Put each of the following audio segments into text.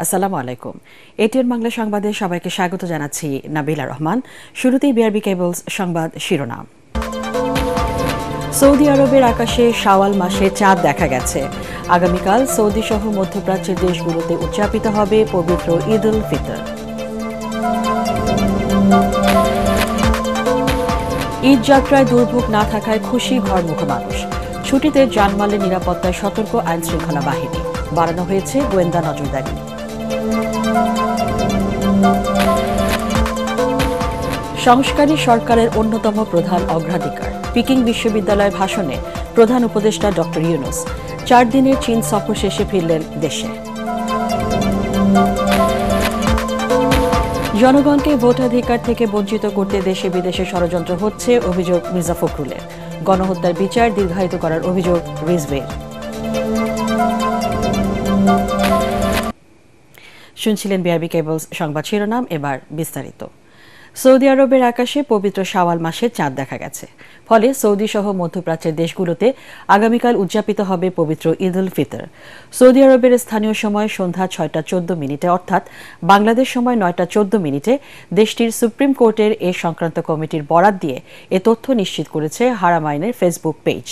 আসসালামু আলাইকুম। এটিএন বাংলা সংবাদে সবাইকে স্বাগত জানাচ্ছি নাবিলা রহমান। শুরুতেই বিআরবি কেবলস সংবাদ শিরোনাম। সৌদি আরবের আকাশে শাওয়াল মাসে চাঁদ দেখা গেছে। আগামীকাল সৌদি সহ মধ্যপ্রাচ্যের দেশগুলোতে উদযাপিত হবে পবিত্র ঈদ উল ফিতর। ঈদ যাত্রায় দুর্ভোগ না থাকায় খুশি ঘরমুখ মানুষ। ছুটিতে জানমালের নিরাপত্তায় সতর্ক আইনশৃঙ্খলা বাহিনী। বাড়ানো হয়েছে গোয়েন্দা নজরদারি। সংস্কারী সরকারের অন্যতম প্রধান অগ্রাধিকার। পিকিং বিশ্ববিদ্যালয়ের ভাষণে প্রধান উপদেষ্টা ডক্টর ইউনুস 4 দিনের চীন সফর শেষে ফিরলেন দেশে। জনগণকে ভোটাধিকার থেকে বঞ্চিত করতে দেশে বিদেশে ষড়যন্ত্র হচ্ছে, অভিযোগ মির্জা ফখরুলের। গণহত্যার বিচার দীর্ঘায়িত করার অভিযোগ রিজভীর। শুনছিলেন বিআরবি কেবলস সংবাদ শিরোনাম, এবার বিস্তারিত। সৌদি আরবের আকাশে পবিত্র শাওয়াল মাসে চাঁদ দেখা গেছে। ফলে সৌদি সহ মধ্যপ্রাচ্যের দেশগুলোতে আগামীকাল উদযাপিত হবে পবিত্র ঈদ উল ফিতর। সৌদি আরবের স্থানীয় সময় সন্ধ্যা 6:14 অর্থাৎ বাংলাদেশ সময় 9:14 দেশটির সুপ্রিম কোর্টের এ সংক্রান্ত কমিটির বরাত দিয়ে এ তথ্য নিশ্চিত করেছে হারামাইনের ফেসবুক পেজ।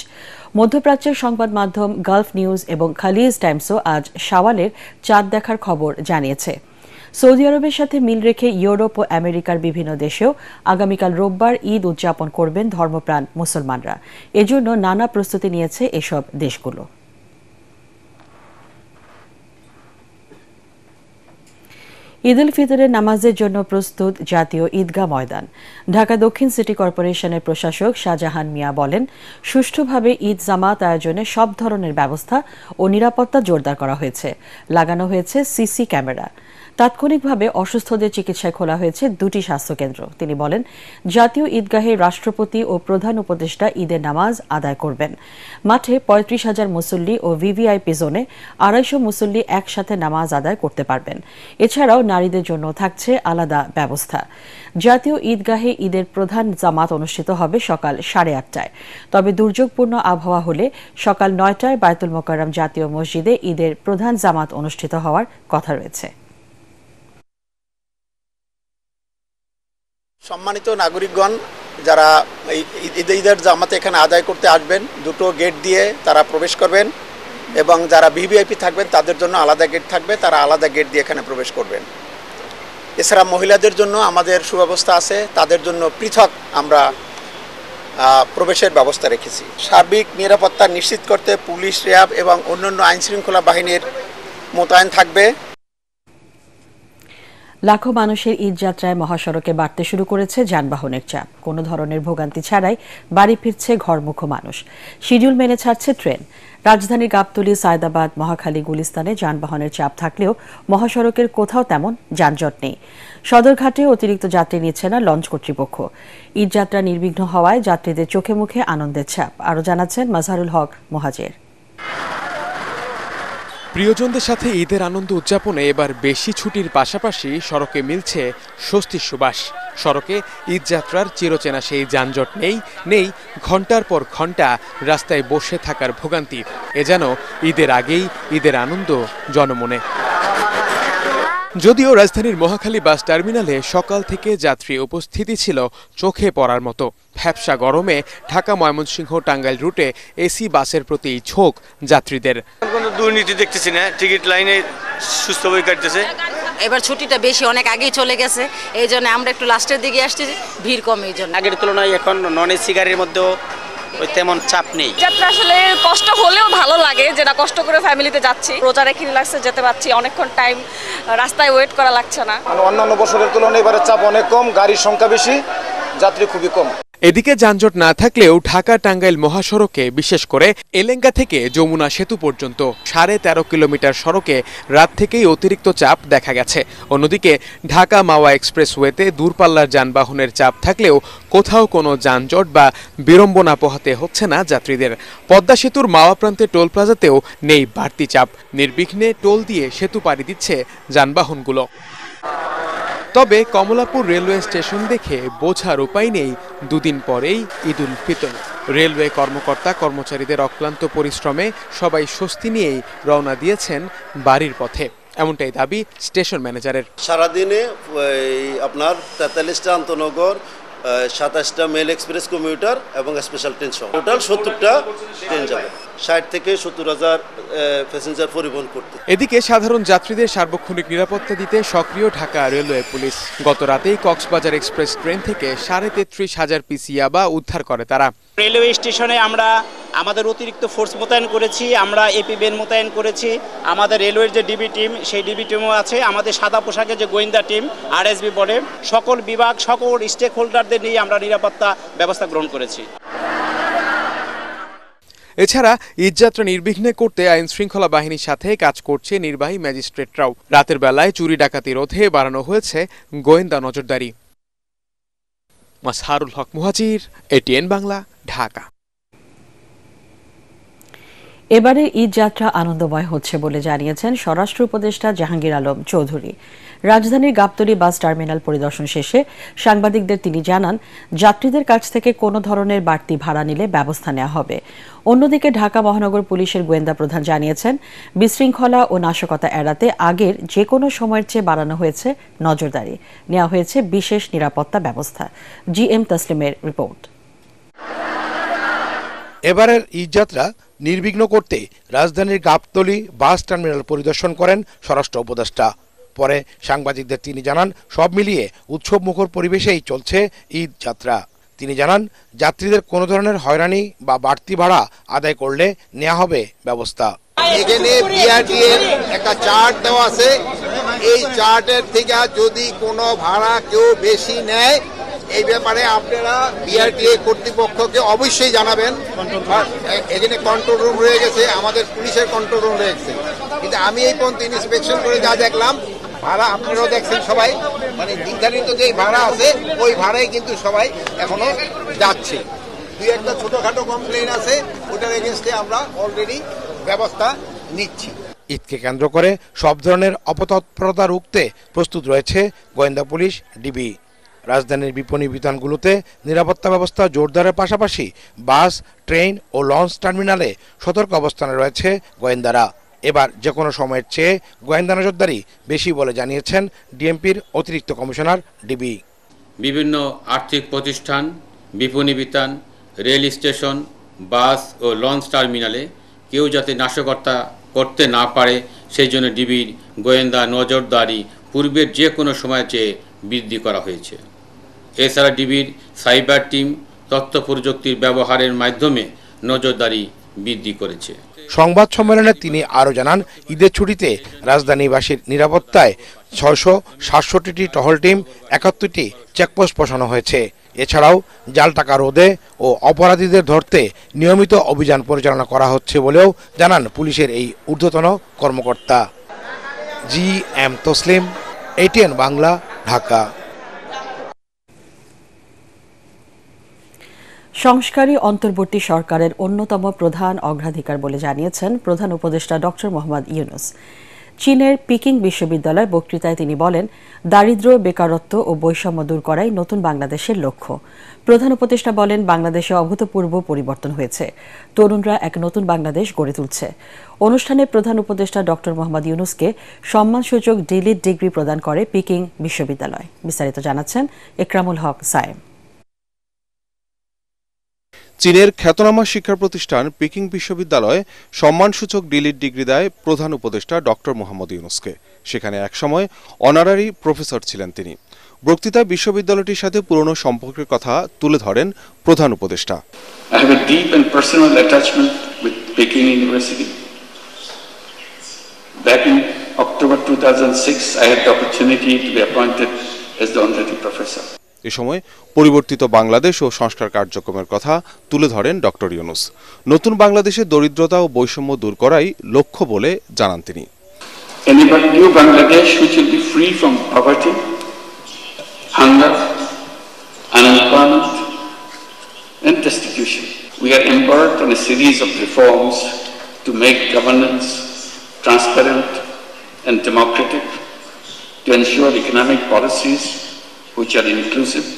মধ্যপ্রাচ্যের সংবাদ মাধ্যম গালফ নিউজ এবং খালিজ টাইমসও আজ শাওয়ালের চাঁদ দেখার খবর জানিয়েছে। সৌদি আরবের সাথে মিল রেখে ইউরোপ ও আমেরিকার বিভিন্ন দেশেও আগামীকাল রোববার ঈদ উদযাপন করবেন ধর্মপ্রাণ মুসলমানরা। এজন্য নানা প্রস্তুতি নিয়েছে এসব দেশগুলো। ঈদ উল ফিতরের নামাজের জন্য প্রস্তুত জাতীয় ঈদগাহ ময়দান। ঢাকা দক্ষিণ সিটি কর্পোরেশনের প্রশাসক শাহজাহান মিয়া বলেন, সুষ্ঠুভাবে ঈদ জামাত আয়োজনে সব ধরনের ব্যবস্থা ও নিরাপত্তা জোরদার করা হয়েছে। লাগানো হয়েছে সিসি ক্যামেরা। তাৎক্ষণিকভাবে অসুস্থদের চিকিৎসায় খোলা হয়েছে 2টি স্বাস্থ্যকেন্দ্র। তিনি বলেন, জাতীয় ঈদগাহে রাষ্ট্রপতি ও প্রধান উপদেষ্টা ঈদের নামাজ আদায় করবেন। মাঠে 35,000 মুসল্লি ও ভিভিআইপি জোনে 250 মুসল্লি একসাথে নামাজ আদায় করতে পারবেন। এছাড়াও নারীদের জন্য থাকছে আলাদা ব্যবস্থা। জাতীয় ঈদগাহে ঈদের প্রধান জামাত অনুষ্ঠিত হবে সকাল 8:30টায়। তবে দুর্যোগপূর্ণ আবহাওয়া হলে সকাল 9টায় বায়তুল মোকাররম জাতীয় মসজিদে ঈদের প্রধান জামাত অনুষ্ঠিত হওয়ার কথা রয়েছে। সম্মানিত নাগরিকগণ, যারা ঈদের জামাতে এখানে আদায় করতে আসবেন, 2টো গেট দিয়ে তারা প্রবেশ করবেন এবং যারা ভিভিআইপি থাকবেন তাদের জন্য আলাদা গেট থাকবে, তারা আলাদা গেট দিয়ে এখানে প্রবেশ করবেন। এছাড়া মহিলাদের জন্য আমাদের সুব্যবস্থা আছে, তাদের জন্য পৃথক আমরা প্রবেশের ব্যবস্থা রেখেছি। সার্বিক নিরাপত্তা নিশ্চিত করতে পুলিশ, র্যাব এবং অন্যান্য আইনশৃঙ্খলা বাহিনীর মোতায়েন থাকবে। লাখো মানুষের ঈদ যাত্রায় মহাসড়কে বাড়তে শুরু করেছে যানবাহনের চাপ। কোনো ধরনের ভোগান্তি ছাড়াই বাড়ি ফিরছে ঘরমুখ মানুষ। শিডিউল মেনে ছাড়ছে ট্রেন। রাজধানীর গাবতলী, সায়দাবাদ, মহাখালী, গুলিস্তানে যানবাহনের চাপ থাকলেও মহাসড়কের কোথাও তেমন যানজট নেই। সদরঘাটে অতিরিক্ত যাত্রী নিচ্ছে না লঞ্চ কর্তৃপক্ষ। ঈদ যাত্রা নির্বিঘ্ন হওয়ায় যাত্রীদের চোখে মুখে আনন্দের ছাপ। আরও জানাচ্ছেন মাজহারুল হক মোহাজের। প্রিয়জনদের সাথে ঈদের আনন্দ উদযাপনে এবার বেশি ছুটির পাশাপাশি সড়কে মিলছে স্বস্তির সুবাস। সড়কে ঈদযাত্রার চিরচেনা সেই যানজট নেই ঘন্টার পর ঘন্টা রাস্তায় বসে থাকার ভোগান্তি। এ যেন ঈদের আগেই ঈদের আনন্দ জনমনে। যদিও রাজধানীর মহাখালী বাস টার্মিনালে সকাল থেকে যাত্রী উপস্থিতি ছিল চোখে পড়ার মতো। ভ্যাপসা গরমে ঢাকা, ময়মনসিংহ, টাঙ্গাইল রুটে এসি বাসের প্রতি ঝোঁক যাত্রীদের। কোনো দুর্নীতি দেখতেছি না, টিকিট লাইনে সুস্থভাবে কাটতেছে। এবার ছুটিটা বেশি অনেক আগেই চলে গেছে, এই জন্য আমরা একটু লাস্টের দিকে আসছি, ভিড় কম এই জন্য। আগের তুলনায় এখন নন এসি গাড়ির মধ্যেও ওই তেমন চাপ নেই। যাত্রা আসলে কষ্ট হলেও ভালো লাগে, যেটা কষ্ট করে ফ্যামিলিতে যাচ্ছি। রোজা রেখে রিল্যাক্সে যেতে পারছি, অনেকক্ষণ টাইম রাস্তায় ওয়েট করা লাগছে না। অন্যান্য বছরের তুলনায় এবারে চাপ অনেক কম, গাড়ির সংখ্যা বেশি, যাত্রী খুবই কম। এদিকে যানজট না থাকলেও ঢাকা টাঙ্গাইল মহাসড়কে বিশেষ করে এলেঙ্গা থেকে যমুনা সেতু পর্যন্ত 13.5 কিলোমিটার সড়কে রাত থেকেই অতিরিক্ত চাপ দেখা গেছে। অন্যদিকে ঢাকা মাওয়া এক্সপ্রেসওয়েতে দূরপাল্লার যানবাহনের চাপ থাকলেও কোথাও কোনো যানজট বা বিড়ম্বনা পোহাতে হচ্ছে না যাত্রীদের। পদ্মা সেতুর মাওয়া প্রান্তে টোল প্লাজাতেও নেই বাড়তি চাপ। নির্বিঘ্নে টোল দিয়ে সেতু পাড়ি দিচ্ছে যানবাহনগুলো। তবে কমলাপুর রেলওয়ে স্টেশন দেখে বোঝার উপায় নেই, 2 দিন পরেই ঈদ উল ফিতর। রেলওয়ে কর্মকর্তা কর্মচারীদের অক্লান্ত পরিশ্রমে সবাই স্বস্তি নিয়েই রওনা দিয়েছেন বাড়ির পথে। এমনটাই দাবি স্টেশন ম্যানেজারের। সারাদিনে আপনার 43টা আন্তনগর, 27টা মেল এক্সপ্রেস কমিউটার এবং স্পেশাল ট্রেন সহ টোটাল 70টা ট্রেন যাবে, 60 থেকে 70,000 প্যাসেঞ্জার পরিবহন করতে। এদিকে সাধারণ যাত্রীদের সার্বক্ষণিক নিরাপত্তা দিতে সক্রিয় ঢাকা রেলওয়ে পুলিশ। গত রাতেই কক্সবাজার এক্সপ্রেস ট্রেন থেকে 33,500 পিস ইয়াবা উদ্ধার করে তারা। রেলওয়ে স্টেশনে আমরা আমাদের অতিরিক্ত ফোর্স মোতায়েন করেছি, আমরা এপি বেন মোতায়েন করেছি, আমাদের রেলওয়ের যে ডিবি টিম সেই ডিবি টিমও আছে, আমাদের সাদা পোশাকের যে গোয়েন্দা টিম আরএসবি বলে সকল বিভাগ সকল স্টেক হোল্ডারদের নিয়ে আমরা নিরাপত্তা ব্যবস্থা গ্রহণ করেছি। এছাড়া ঈদযাত্রা নির্বিঘ্নে করতে আইন শৃঙ্খলা বাহিনীর সাথে কাজ করছে নির্বাহী ম্যাজিস্ট্রেটরাও। রাতের বেলায় চুরি ডাকাতি রোধে বাড়ানো হয়েছে গোয়েন্দা নজরদারি। মাসহারুল হক মুহাজির, এটিএন বাংলা, ঢাকা। এবারে ঈদ যাত্রা আনন্দময় হচ্ছে বলে জানিয়েছেন স্বরাষ্ট্র উপদেষ্টা জাহাঙ্গীর আলম চৌধুরী। রাজধানীর গাবতলী বাস টার্মিনাল পরিদর্শন শেষে সাংবাদিকদের তিনি জানান, যাত্রীদের কাছ থেকে কোনো ধরনের বাড়তি ভাড়া নিলে ব্যবস্থা নেওয়া হবে। অন্যদিকে ঢাকা মহানগর পুলিশের গোয়েন্দা প্রধান জানিয়েছেন, বিশৃঙ্খলা ও নাশকতা এড়াতে আগের যে কোনো সময়ের চেয়ে বাড়ানো হয়েছে নজরদারি, নেওয়া হয়েছে বিশেষ নিরাপত্তা ব্যবস্থা। জিএম তসলিমের রিপোর্ট। এবারের ঈদযাত্রা নির্বিঘ্ন করতে রাজধানীর গাবতলী বাস টার্মিনাল পরিদর্শন করেন স্বরাষ্ট্র উপদেষ্টা। পরে সাংবাদিকদের তিনি জানান, সব মিলিয়ে উৎসবমুখর পরিবেশেই চলছে ঈদ যাত্রা। তিনি জানান, যাত্রীদের কোনো ধরনের হয়রানি বা বাড়তি ভাড়া আদায় করলে নেওয়া হবে ব্যবস্থা। এখানে বিআরটিএর একটা চার্ট দেওয়া আছে, এই চার্টের থেকে যদি কোনো ভাড়া কেউ বেশি নেয় এই ব্যাপারে আপনারা বিআরটিএ কর্তৃপক্ষকে অবশ্যই জানাবেন। এখানে কন্ট্রোল রুম রয়ে গেছে, আমাদের পুলিশের কন্ট্রোল রুম রয়ে গেছে, কিন্তু আমি এই পর্যন্ত ইন্সপেকশন করে যা দেখলাম ভাড়া আপনারাও দেখছেন সবাই, মানে নির্ধারিত যে ভাড়া আছে ওই ভাড়াই কিন্তু সবাই এখনো যাচ্ছে। দুই একটা ছোটখাটো কমপ্লেন আছে, ওটার এগেনস্টে আমরা অলরেডি ব্যবস্থা নিচ্ছি। ঈদকে কেন্দ্র করে সব ধরনের অপতৎপরতা রুখতে প্রস্তুত রয়েছে গোয়েন্দা পুলিশ, ডিবি। রাজধানীর বিপণী বিতানগুলোতে নিরাপত্তা ব্যবস্থা জোরদারের পাশাপাশি বাস, ট্রেন ও লঞ্চ টার্মিনালে সতর্ক অবস্থানে রয়েছে গোয়েন্দারা। এবার যে কোনো সময়ের চেয়ে গোয়েন্দা নজরদারি বেশি বলে জানিয়েছেন ডিএমপির অতিরিক্ত কমিশনার ডিবি। বিভিন্ন আর্থিক প্রতিষ্ঠান, বিপণী বিতান, রেল স্টেশন, বাস ও লঞ্চ টার্মিনালে কেউ যাতে নাশকতা করতে না পারে সেই জন্য ডিবির গোয়েন্দা নজরদারি পূর্বের যে কোনো সময়ের চেয়ে বৃদ্ধি করা হয়েছে। এছাড়া ডিবির সাইবার টিম তথ্য প্রযুক্তির ব্যবহারের মাধ্যমে নজরদারি বৃদ্ধি করেছে। সংবাদ সম্মেলনে তিনি আরও জানান, ঈদের ছুটিতে রাজধানীবাসীর নিরাপত্তায় 667টি টহল টিম, 71টি চেকপোস্ট বসানো হয়েছে। এছাড়াও জাল টাকা রোধে ও অপরাধীদের ধরতে নিয়মিত অভিযান পরিচালনা করা হচ্ছে বলেও জানান পুলিশের এই ঊর্ধ্বতন কর্মকর্তা। জিএম তসলিম, এটিএন বাংলা, ঢাকা। সংস্কারী অন্তর্বর্তী সরকারের অন্যতম প্রধান অগ্রাধিকার বলে জানিয়েছেন প্রধান উপদেষ্টা ডক্টর মোহাম্মদ ইউনূস। চীনের পিকিং বিশ্ববিদ্যালয়ে বক্তৃতায় তিনি বলেন, দারিদ্র্য, বেকারত্ব ও বৈষম্য দূর করাই নতুন বাংলাদেশের লক্ষ্য। প্রধান উপদেষ্টা বলেন, বাংলাদেশে অভূতপূর্ব পরিবর্তন হয়েছে, তরুণরা এক নতুন বাংলাদেশ গড়ে তুলছে। অনুষ্ঠানে প্রধান উপদেষ্টা ডক্টর মোহাম্মদ ইউনূসকে সম্মানসূচক ডিলিট ডিগ্রি প্রদান করে পিকিং বিশ্ববিদ্যালয়। বিস্তারিত জানাচ্ছেন একরামুল হক সায়েম। চীনের খ্যাতনামা শিক্ষা প্রতিষ্ঠান পিকিং বিশ্ববিদ্যালয়ে সম্মানসূচক ডিলিট ডিগ্রি দেয় প্রধান উপদেষ্টা ডক্টর মোহাম্মদ ইউনূসকে। সেখানে একসময় অনারারি প্রফেসর ছিলেন তিনি। বক্তৃতায় বিশ্ববিদ্যালয়টির সাথে পুরনো সম্পর্কের কথা তুলে ধরেন প্রধান উপদেষ্টা। I have a deep and personal attachment with Peking University. Back in October 2006, I had the opportunity to be appointed as the honorary professor. এ সময় পরিবর্তিত বাংলাদেশ ও সংস্কার কার্যক্রমের কথা তুলে ধরেন ডক্টর ইউনূস। নতুন বাংলাদেশে দরিদ্রতা ও বৈষম্য দূর করাই লক্ষ্য বলে জানান তিনি। In a new Bangladesh which will be free from poverty, hunger, unemployment and destitution. We are embarked on a series of reforms to make governance transparent and democratic, to ensure economic policies which are inclusive,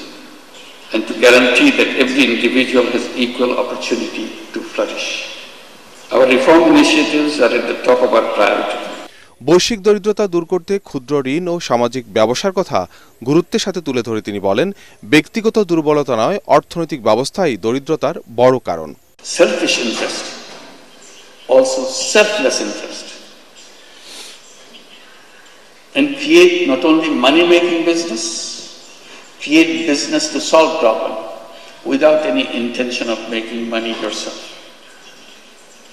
and to guarantee that every individual has equal opportunity to flourish. Our reform initiatives are at the top of our priority. বৈশ্বিক দরিদ্রতা দূর করতে ক্ষুদ্র ঋণ ও সামাজিক ব্যবসার কথা গুরুত্বের সাথে তুলে ধরে তিনি বলেন, ব্যক্তিগত দুর্বলতা নয়, অর্থনৈতিক ব্যবস্থাই দরিদ্রতার বড় কারণ। Selfish interest, also selfless interest, and create not only money-making business, create business to solve problem without any intention of making money yourself.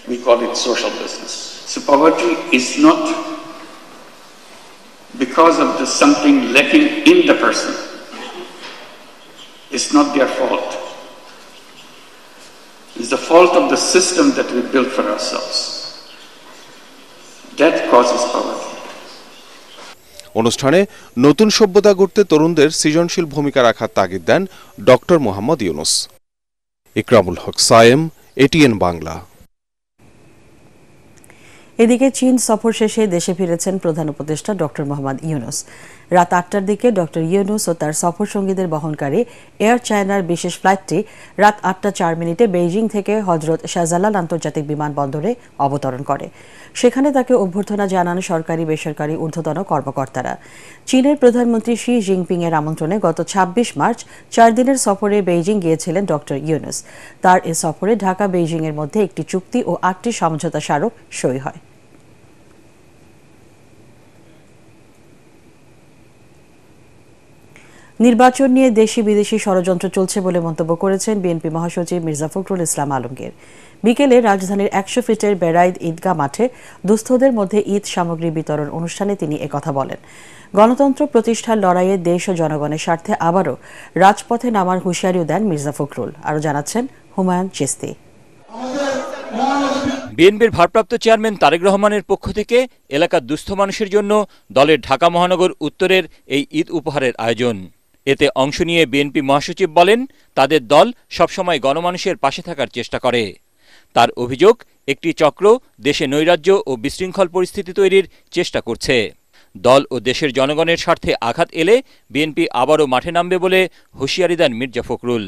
We call it social business. So poverty is not because of the something lacking in the person. It's not their fault. It's the fault of the system that we built for ourselves. That causes poverty. অনুষ্ঠানে নতুন সভ্যতা গড়তে তরুণদের সৃজনশীল ভূমিকা রাখার তাগিদ দেন doctor Mohammad Yunus. Ikramul হক Sayem, ATN Bangla. এদিকে চীন সফর শেষে দেশে ফিরেছেন প্রধান উপদেষ্টা ডক্টর মোহাম্মদ ইউনুস। রাত 8টার দিকে ডক্টর ইউনুস ও তার সফর সঙ্গীদের বহনকারী এয়ার চায়নার বিশেষ ফ্লাইটটি রাত 8টা 4 মিনিটে বেইজিং থেকে হজরত শাহজালাল আন্তর্জাতিক বিমানবন্দরে অবতরণ করে। সেখানে তাকে অভ্যর্থনা জানান সরকারি বেসরকারি ঊর্ধ্বতন কর্মকর্তারা। চীনের প্রধানমন্ত্রী শি জিনপিং এর আমন্ত্রণে গত 26 মার্চ 4 দিনের সফরে বেইজিং গিয়েছিলেন ডক্টর ইউনুস। তার এ সফরে ঢাকা বেইজিং এর মধ্যে একটি চুক্তি ও 8টি সমঝোতা স্মারক সই হয়। নির্বাচন নিয়ে দেশি বিদেশি ষড়যন্ত্র চলছে বলে মন্তব্য করেছেন বিএনপি মহাসচিব মির্জা ফখরুল ইসলাম আলমগীর। বিকেলে রাজধানীর 100 ফিটের বেড়াইদ ঈদগাহ মাঠে দুস্থদের মধ্যে ঈদ সামগ্রী বিতরণ অনুষ্ঠানে তিনি একথা বলেন। গণতন্ত্র প্রতিষ্ঠার লড়াইয়ে দেশ ও জনগণের স্বার্থে আবারও রাজপথে নামার হুঁশিয়ারিও দেন মির্জা ফখরুল। আরও জানাচ্ছেন হুমায়ুন চিস্তি। বিএনপির ভারপ্রাপ্ত চেয়ারম্যান তারেক রহমানের পক্ষ থেকে এলাকার দুস্থ মানুষের জন্য দলের ঢাকা মহানগর উত্তরের এই ঈদ উপহারের আয়োজন। এতে অংশ নিয়ে বিএনপি মহাসচিব বলেন, তাদের দল সবসময় গণমানুষের পাশে থাকার চেষ্টা করে। তার অভিযোগ, একটি চক্র দেশে নৈরাজ্য ও বিশৃঙ্খল পরিস্থিতি তৈরির চেষ্টা করছে। দল ও দেশের জনগণের স্বার্থে আঘাত এলে বিএনপি আবারও মাঠে নামবে বলে হুঁশিয়ারি দেন মির্জা ফখরুল।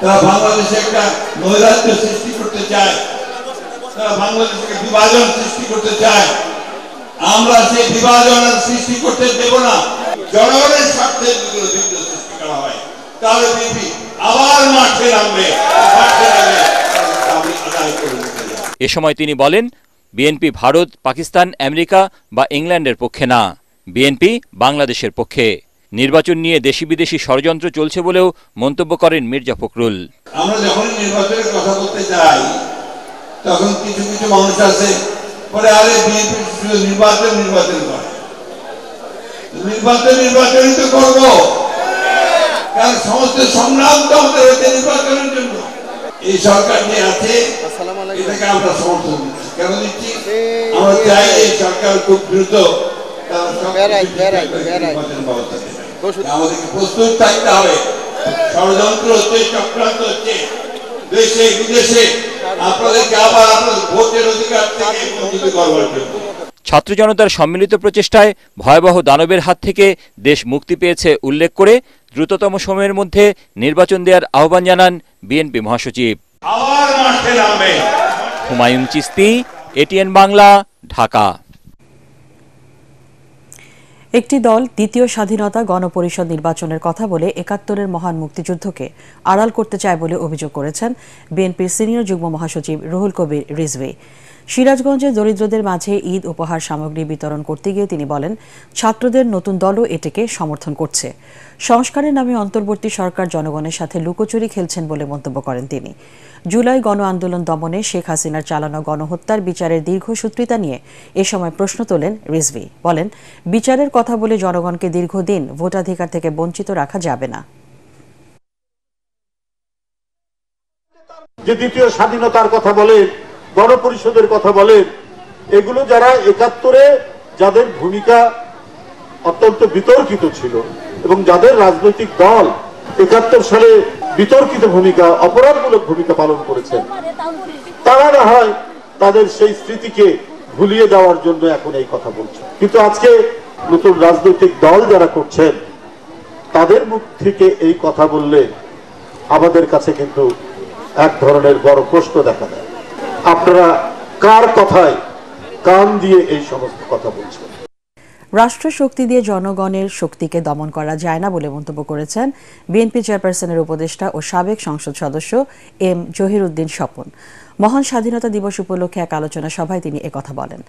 তারা বাংলাদেশে একটা নৈরাজ্য সৃষ্টি করতে চায়, তারা বাংলাদেশে বিভাজন সৃষ্টি করতে চায়। আমরা সেই বিভাজন সৃষ্টি করতে দেব না। জনগণের স্বার্থে যদি বিঘ্ন সৃষ্টি করা হয় তাহলে বিএনপি আবার মাঠে নামবে। এ সময় তিনি বলেন, বিএনপি ভারত, পাকিস্তান, আমেরিকা বা ইংল্যান্ডের পক্ষে না, বিএনপি বাংলাদেশের পক্ষে। নির্বাচন নিয়ে দেশি বিদেশি ষড়যন্ত্র চলছে বলেও মন্তব্য করেন মির্জা ফখরুল। আমরা যখন নির্বাচনের কথা বলতে যাই তখন কিছু কিছু মানুষ আছে পরে আরে বিএনপি শুধু নির্বাচন করে। নির্বাচনই তো করবো, কারণ সমস্ত সংগ্রাম তো আমাদের হচ্ছে নির্বাচনের জন্য। এই সরকার যে আছে এটাকে আমরা সমর্থন দিচ্ছি। কেন দিচ্ছি? আমরা চাই এই সরকার খুব দ্রুত আমাদেরকে প্রস্তুত থাকতে হবে। ষড়যন্ত্র হচ্ছে, চক্রান্ত হচ্ছে দেশে বিদেশে, আপনাদেরকে আবার আপনাদের ভোটের অধিকার থেকে বঞ্চিত করবার জন্য। ছাত্র জনতার সম্মিলিত প্রচেষ্টায় ভয়াবহ দানবের হাত থেকে দেশ মুক্তি পেয়েছে উল্লেখ করে দ্রুততম সময়ের মধ্যে নির্বাচন দেওয়ার আহ্বান জানান বিএনপি মহাসচিব। হুমায়ুন চিস্তি, এটিএন বাংলা, ঢাকা। একটি দল দ্বিতীয় স্বাধীনতা গণপরিষদ নির্বাচনের কথা বলে ৭১-এর মহান মুক্তিযুদ্ধকে আড়াল করতে চায় বলে অভিযোগ করেছেন বিএনপির সিনিয়র যুগ্ম মহাসচিব রুহুল কবির রিজভী। সিরাজগঞ্জে দরিদ্রদের মাঝে ঈদ উপহার সামগ্রী বিতরণ করতে গিয়ে তিনি বলেন, ছাত্রদের নতুন দলও এটিকে সমর্থন করছে। সংস্কারের নামে অন্তর্বর্তী সরকার জনগণের সাথে লুকোচুরি খেলছেন বলে মন্তব্য করেন তিনি। জুলাই গণ আন্দোলন দমনে শেখ হাসিনার চালানো গণহত্যার বিচারের দীর্ঘসূত্রিতা নিয়ে এ সময় প্রশ্ন তোলেন রিজভী। বলেন, বিচারের কথা বলে জনগণকে দীর্ঘদিন ভোটাধিকার থেকে বঞ্চিত রাখা যাবে না। যে দ্বিতীয় স্বাধীনতার কথা বলে, গণপরিষদের কথা বলে, এগুলো যারা ৭১-এ যাদের ভূমিকা অত্যন্ত বিতর্কিত ছিল এবং যাদের রাজনৈতিক দল ৭১ সালে বিতর্কিত ভূমিকা, অপরাধমূলক ভূমিকা পালন করেছেন, তারা না হয় তাদের সেই স্মৃতিকে ভুলিয়ে দেওয়ার জন্য এখন এই কথা বলছে। কিন্তু আজকে নতুন রাজনৈতিক দল যারা করছেন তাদের মুখ থেকে এই কথা বললে আমাদের কাছে কিন্তু এক ধরনের বড় প্রশ্ন দেখা দেয়। আপনারা কার কথায় কান দিয়ে এই সমস্ত কথা বলছেন? রাষ্ট্র শক্তি দিয়ে জনগণের শক্তিকে দমন করা যায় না বলে মন্তব্য করেছেন বিএনপি চেয়ারপারসনের উপদেষ্টা ও সাবেক সংসদ সদস্য এম জহিরুদ্দিন স্বপন। মহান স্বাধীনতা দিবস উপলক্ষে এক আলোচনা সভায় তিনি একথা বলেন।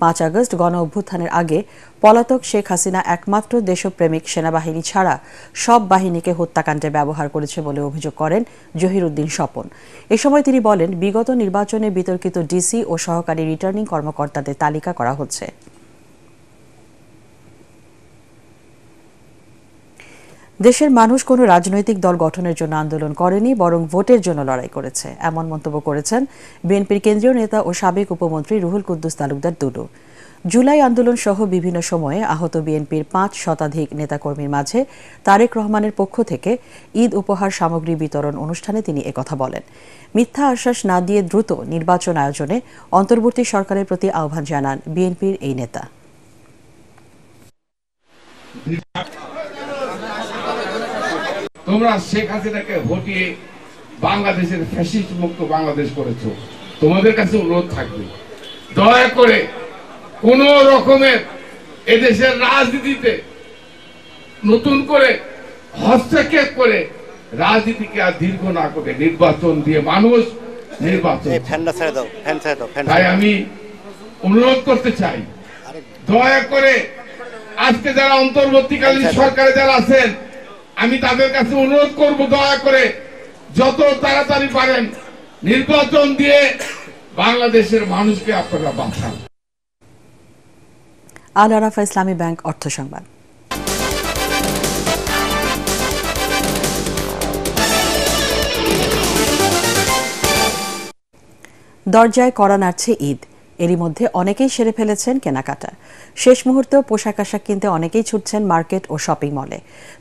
5 আগস্ট গণ অভ্যুত্থানের আগে পলাতক শেখ হাসিনা একমাত্র দেশপ্রেমিক সেনাবাহিনী ছাড়া সব বাহিনীকে হত্যাকাণ্ডে ব্যবহার করেছে বলে অভিযোগ করেন জহিরুদ্দিন স্বপন। এ সময় তিনি বলেন, বিগত নির্বাচনে বিতর্কিত ডিসি ও সহকারী রিটার্নিং কর্মকর্তাদের তালিকা করা হচ্ছে। দেশের মানুষ কোনো রাজনৈতিক দল গঠনের জন্য আন্দোলন করেনি, বরং ভোটের জন্য লড়াই করেছে, এমন মন্তব্য করেছেন বিএনপির কেন্দ্রীয় নেতা ও সাবেক উপমন্ত্রী রুহুল কুদ্দুস তালুকদার দুলু। জুলাই আন্দোলন সহ বিভিন্ন সময়ে আহত বিএনপির 5 শতাধিক নেতাকর্মীর মাঝে তারেক রহমানের পক্ষ থেকে ঈদ উপহার সামগ্রী বিতরণ অনুষ্ঠানে তিনি একথা বলেন। মিথ্যা আশ্বাস না দিয়ে দ্রুত নির্বাচন আয়োজনে অন্তর্বর্তী সরকারের প্রতি আহ্বান জানান বিএনপির এই নেতা। তোমরা শেখ হাসিনাকে হটিয়ে বাংলাদেশের ফ্যাসিস্ট মুক্ত বাংলাদেশ করেছো, তোমাদের কাছে অনুরোধ থাকবে, দয়া করে কোন রকমের এদেশের রাজনীতিতে নতুন করে হস্তক্ষেপ করে রাজনীতিকে আর দীর্ঘ না করে নির্বাচন দিয়ে মানুষ নির্বাচন। তাই আমি অনুরোধ করতে চাই, দয়া করে আজকে যারা অন্তর্বর্তীকালীন সরকারে যারা আছেন, আমি তাদের কাছে অনুরোধ করব, দয়া করে যত তাড়াতাড়ি পারেন নির্বাচন দিয়ে বাংলাদেশের মানুষকে আপনারা বাঁচান। আল আরাফা ইসলামী ব্যাংক অর্থ সংবাদ। দরজায় কড়া নাড়ছে ঈদ, এরই মধ্যে অনেকেই সেরে ফেলেছেন কেনাকাটা। শেষ মুহূর্তেও পোশাক আশাক কিনতে অনেকেই ছুটছেন মার্কেট ও শপিং মলে।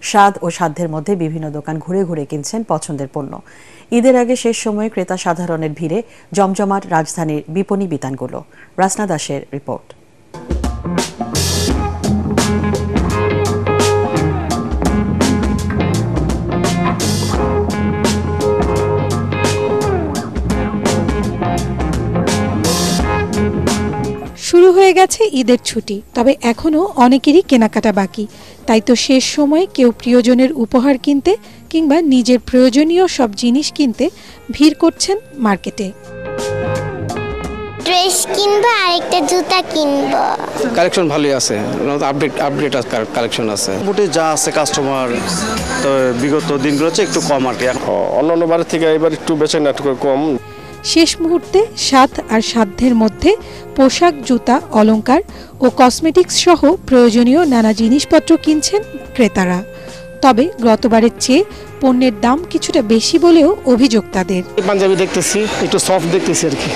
স্বাদ ও সাধ্যের মধ্যে বিভিন্ন দোকান ঘুরে ঘুরে কিনছেন পছন্দের পণ্য। ঈদের আগে শেষ সময়ে ক্রেতা সাধারণের ভিড়ে জমজমাট রাজধানীর বিপণী বিতানগুলো। রাসনা দাসের রিপোর্ট। শুরু হয়ে গেছে ঈদের ছুটি, তবে এখনও অনেকেরই কেনাকাটা বাকি। তাই তো শেষ সময় কেউ প্রিয়জনের উপহার কিনতে কিংবা নিজের প্রয়োজনীয় সব জিনিস কিনতে ভিড় করছেন মার্কেটে। ড্রেস কিনবো আর একটা জুতা কিনবো। কালেকশন ভালোই আছে, আপডেট কালেকশন আছে। মোটামুটি যা আছে কাস্টমার তো বিগত দিনগুলো হচ্ছে একটু কম আর কি, অন্যান্য বারের থেকে এবার একটু বেচাকেনা একটু কম। শেষ মুহূর্তে স্বাদ আর সাধ্যের মধ্যে পোশাক, জুতা, অলংকার ও কসমেটিক্স সহ প্রয়োজনীয় নানা জিনিসপত্র কিনছেন ক্রেতারা। তবে গতবারের চেয়ে পণ্যের দাম কিছুটা বেশি বলেও অভিযোগ তাদের। পাঞ্জাবি দেখতেছি, একটু সফট দেখতেছি আর কি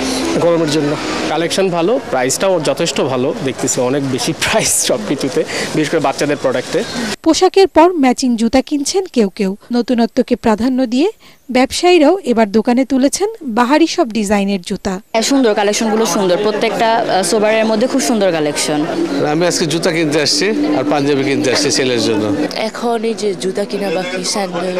গরমের জন্য। কালেকশন ভালো, প্রাইসটাও যথেষ্ট ভালো দেখতেছি, অনেক বেশি প্রাইস সব কিছুতে, বিশেষ করে বাচ্চাদের প্রোডাক্টে। পোশাকের পর ম্যাচিং জুতা কিনছেন কেউ কেউ। নতুনত্বকে প্রাধান্য দিয়ে ব্যবসায়ীরাও এবার দোকানে তুলেছেন বাহারি সব ডিজাইনের জুতা। সুন্দর কালেকশনগুলো সুন্দর, প্রত্যেকটা সোবারের মধ্যে খুব সুন্দর কালেকশন। আমি আজকে জুতা কিনতে আসছি আর পাঞ্জাবি কিনতে আসছি ছেলের জন্য। এখন এই যে জুতা কিনা বাকি, স্যান্ডেল,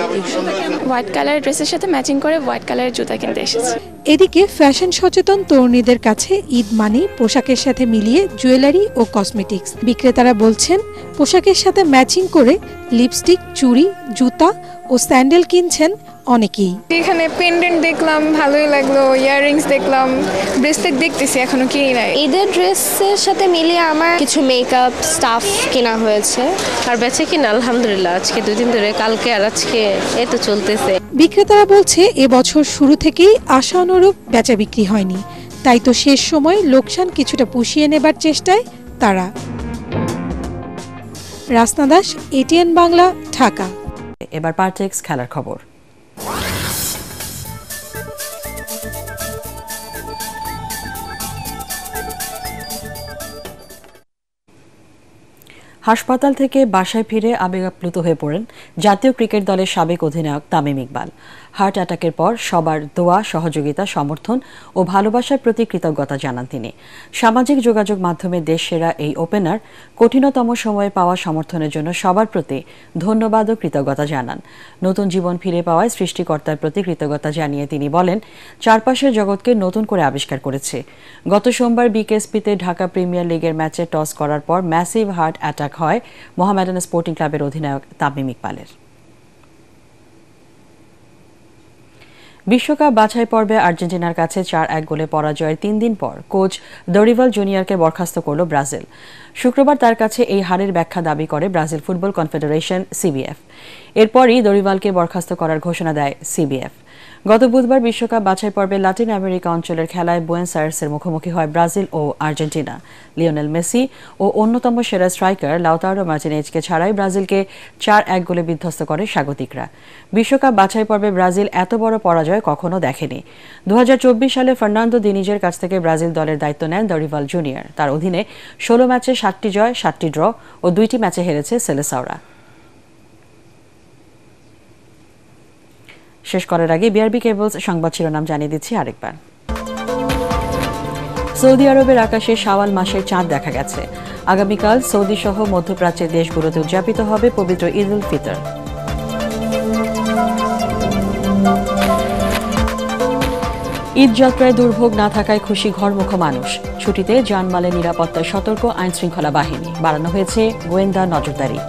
হোয়াইট কালারের ড্রেসের সাথে ম্যাচিং করে হোয়াইট কালারের জুতা কিনতে এসেছি। এদিকে ফ্যাশন সচেতন তরুণীদের কাছে ঈদ মানেই পোশাকের সাথে মিলিয়ে জুয়েলারি ও কসমেটিক্স। বিক্রেতারা বলছেন পোশাকের সাথে ম্যাচিং করে লিপস্টিক, চুড়ি, জুতা ও স্যান্ডেল কিনছেন অনেকেই। এখানে পেন্ডেন্ট দেখলাম, ভালোই লাগলো, ইয়াররিংস দেখলাম, ব্রেসলেট দেখতেছি, এখনো কিনি নাই। ঈদের ড্রেসের সাথে মিলিয়ে আমার কিছু মেকআপ স্টাফ কেনা হয়েছে। আর বেচে কিনা আলহামদুলিল্লাহ, আজকে 2 দিন ধরে, কালকে আর আজকে এই তো চলতেছে। বিক্রেতারা বলছে এবছর শুরু থেকেই আশানুরূপ বেচা বিক্রি হয়নি, তাই তো শেষ সময় লোকসান কিছুটা পুষিয়ে নেবার চেষ্টায় তারা। রাসনা দাস, এটিএন বাংলা, ঢাকা। এবার পারটেক্স খেলার খবর। হাসপাতাল থেকে বাসায় ফিরে আবেগাপ্লুত হয়ে পড়েন জাতীয় ক্রিকেট দলের সাবেক অধিনায়ক তামিম ইকবাল। হার্ট অ্যাটাকের পর সবার দোয়া, সহযোগিতা, সমর্থন ও ভালোবাসার প্রতি কৃতজ্ঞতা জানান তিনি। সামাজিক যোগাযোগ মাধ্যমে দেশসেরা এই ওপেনার কঠিনতম সময়ে পাওয়া সমর্থনের জন্য সবার প্রতি ধন্যবাদ ও কৃতজ্ঞতা জানান। নতুন জীবন ফিরে পাওয়ায় সৃষ্টিকর্তার প্রতি কৃতজ্ঞতা জানিয়ে তিনি বলেন, চারপাশের জগৎকে নতুন করে আবিষ্কার করেছে। গত সোমবার বিকেএসপিতে ঢাকা প্রিমিয়ার লিগের ম্যাচে টস করার পর ম্যাসিভ হার্ট অ্যাটাক হয় মোহামেডান স্পোর্টিং ক্লাবের অধিনায়ক তামিম ইকবালের। বিশ্বকাপ বাছাই পর্বে আর্জেন্টিনার কাছে 4-1 গোলে পরাজয়ের 3 দিন পর কোচ দরিভাল জুনিয়রকে বরখাস্ত করল ব্রাজিল। শুক্রবার তার কাছে এই হারের ব্যাখ্যা দাবি করে ব্রাজিল ফুটবল কনফেডারেশন সিবিএফ। এরপরই দরিভালকে বরখাস্ত করার ঘোষণা দেয় সিবিএফ। গত বুধবার বিশ্বকাপ বাছাই পর্বে লাতিন আমেরিকা অঞ্চলের খেলায় বুয়েনোস আয়ার্সের মুখোমুখি হয় ব্রাজিল ও আর্জেন্টিনা। লিওনেল মেসি ও অন্যতম সেরা স্ট্রাইকার লাউতারো মার্টিনেজকে ছাড়াই ব্রাজিলকে 4-1 গোলে বিধ্বস্ত করে স্বাগতিকরা। বিশ্বকাপ বাছাই পর্বে ব্রাজিল এত বড় পরাজয় কখনো দেখেনি। 2024 সালে ফার্নান্দো দিনিজের কাছ থেকে ব্রাজিল দলের দায়িত্ব নেন দরিভাল জুনিয়র। তার অধীনে 16 ম্যাচে 7টি জয়, 7টি ড্র ও 2টি ম্যাচে হেরেছে সেলেসাওরা। শেষ করার আগে বিআরবি কেবলস সংবাদ শিরোনাম জানিয়ে দিচ্ছি আরেকবার। সৌদি আরবের আকাশে শাওয়াল মাসের চাঁদ দেখা গেছে। আগামীকাল সৌদি সহ মধ্যপ্রাচ্যের দেশগুলোতে উদযাপিত হবে পবিত্র ঈদ উল ফিতর। ঈদ যাত্রায় দুর্ভোগ না থাকায় খুশি ঘরমুখো মানুষ। ছুটিতে জানমালের নিরাপত্তায় সতর্ক আইন শৃঙ্খলা বাহিনী, বাড়ানো হয়েছে গোয়েন্দা নজরদারি।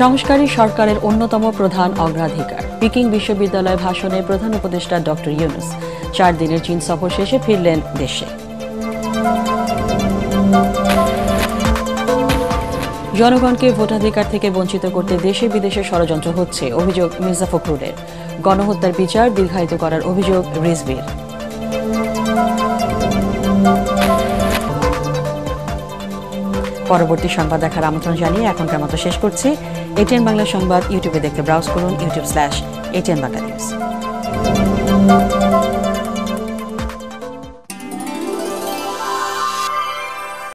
সংস্কারই সরকারের অন্যতম প্রধান অগ্রাধিকার। পিকিং বিশ্ববিদ্যালয় ভাষণে প্রধান উপদেষ্টা ডক্টর ইউনুস 4 দিনের চীন সফর শেষে ফিরলেন দেশে। জনগণকে ভোটাধিকার থেকে বঞ্চিত করতে দেশে বিদেশে ষড়যন্ত্র হচ্ছে, অভিযোগ মির্জা ফখরুলের। গণহত্যার বিচার দীর্ঘায়িত করার অভিযোগ রিজভির। পরবর্তী সংবাদ দেখার আমন্ত্রণ জানিয়ে এখনকার মতো শেষ করছি। এটিএন বাংলা সংবাদ ইউটিউবে দেখতে ব্রাউজ করুন youtube/ATN Bangla News।